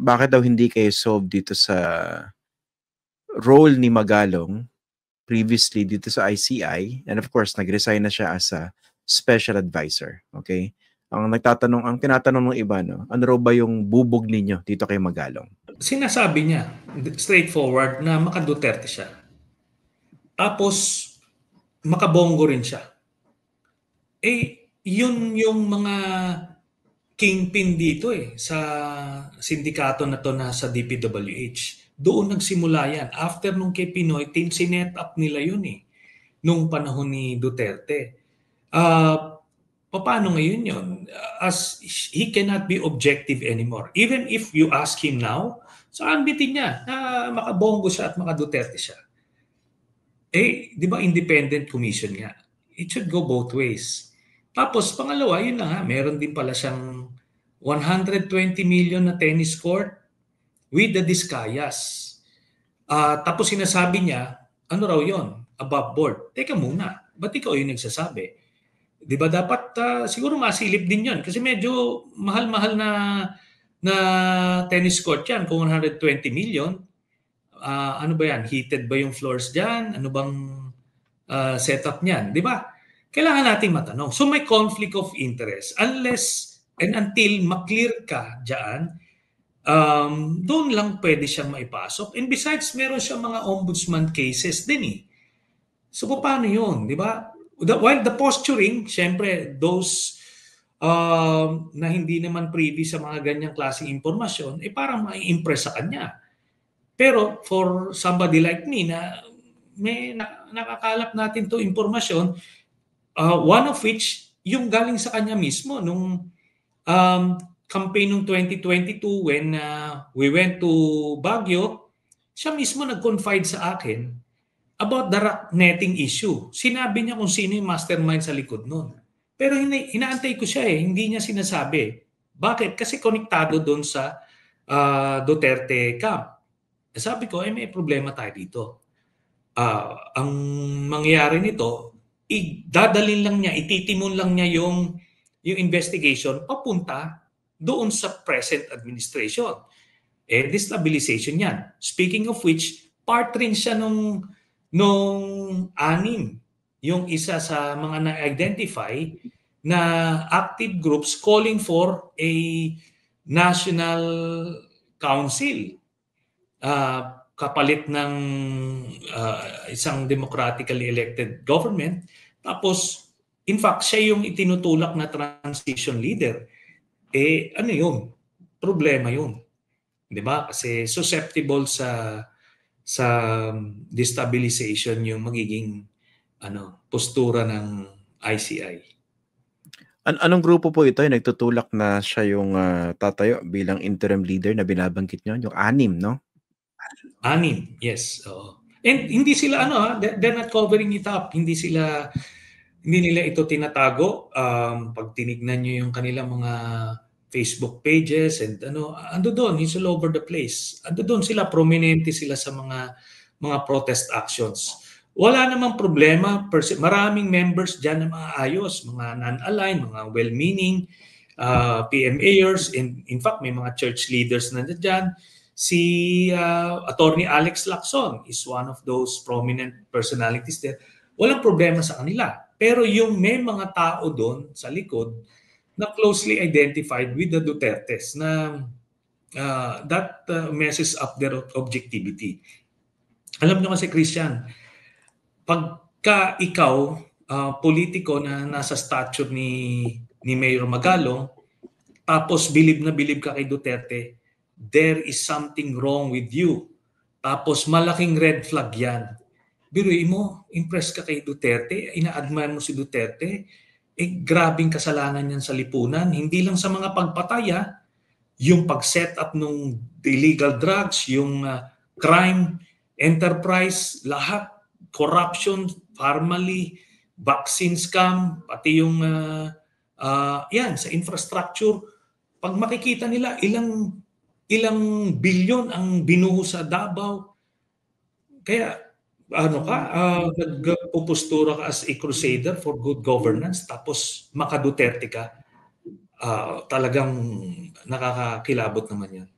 bakit daw hindi kayo solve dito sa role ni Magalong previously dito sa ICI, and of course nag-resign na siya as a special advisor. Okay? Ang tinatanong ng iba, no, ano raw ba yung bubog ninyo dito kay Magalong? Sinasabi niya, straightforward, na maka-Duterte siya. Tapos, makabonggo rin siya. Yun yung mga kingpin dito sa sindikato na to na sa DPWH. Doon nagsimula yan. After nung kay Pinoy, sinet up nila yun nung panahon ni Duterte. Paano ngayon yun? As he cannot be objective anymore. Even if you ask him now, saan bitin niya na makabonggo siya at maka-Duterte siya? Di ba independent commission nga? It should go both ways. Tapos pangalawa, yun na nga, meron din pala siyang 120 million na tennis court with the Discayas. Tapos sinasabi niya, ano raw yun? Above board. Teka muna, ba't ikaw yung nagsasabi? Di ba dapat siguro masilip din yun? Kasi medyo mahal-mahal na tennis court yan kung 120 million. Ano ba yan? Heated ba yung floors dyan? Ano bang setup niyan? Di ba? Kailangan natin matanong. So may conflict of interest. Unless and until maklear ka dyan, doon lang pwede siyang maipasok. And besides, meron siyang mga ombudsman cases din So paano yun? Di ba? While the posturing, syempre, those na hindi naman privy sa mga ganyang klaseng impormasyon, parang mai-impress sa kanya. Pero for somebody like me na may nakakalap natin to impormasyon, one of which yung galing sa kanya mismo nung campaign nung 2022 when we went to Baguio, siya mismo nag-confide sa akin about the rock netting issue. Sinabi niya kung sino yung mastermind sa likod nun. Pero inaantay ko siya hindi niya sinasabi. Bakit? Kasi konektado doon sa Duterte camp. Sabi ko, may problema tayo dito. Ang mangyayari nito, dadalhin lang niya, ititimon lang niya yung investigation papunta doon sa present administration. Destabilization yan. Speaking of which, part rin siya nung anim, yung isa sa mga na-identify na active groups calling for a national council kapalit ng isang democratically elected government. Tapos, in fact, siya yung itinutulak na transition leader. Ano yun? Problema yun. Diba? Kasi susceptible sa destabilization yung magiging postura ng ICI. Anong grupo po ito yung nagtutulak na siya yung tatayo bilang interim leader na binabanggit nyo? Yung anim, no? Anim, yes. And hindi sila they're not covering it up. Hindi nila ito tinatago. Pag tinignan nyo yung kanilang mga Facebook pages and ando doon, it's all over the place. Ando doon sila, prominente sila sa mga protest actions. Wala namang problema. Maraming members dyan na maayos, mga non-aligned, mga well-meaning, PMAers. In fact, may mga church leaders na dyan. Si Attorney Alex Lacson is one of those prominent personalities there. Walang problema sa kanila. Pero yung may mga tao doon sa likod na closely identified with the Dutertes na that messes up their objectivity. Alam nyo kasi, Christian, pagka ikaw, politiko na nasa stature ni Mayor Magalong, tapos bilib na bilib ka kay Duterte, there is something wrong with you. Tapos malaking red flag yan. Biruin mo, impress ka kay Duterte, ina-admire mo si Duterte, grabing kasalanan yan sa lipunan. Hindi lang sa mga pagpataya, yung pag-set up ng illegal drugs, yung crime, enterprise, lahat, corruption, formally, vaccine scam, pati yung yan, sa infrastructure. Pag makikita nila, ilang bilyon ang binuho sa Davao. Kaya nagpupustura ka as a crusader for good governance, tapos maka-Duterte ka, talagang nakakakilabot naman yan.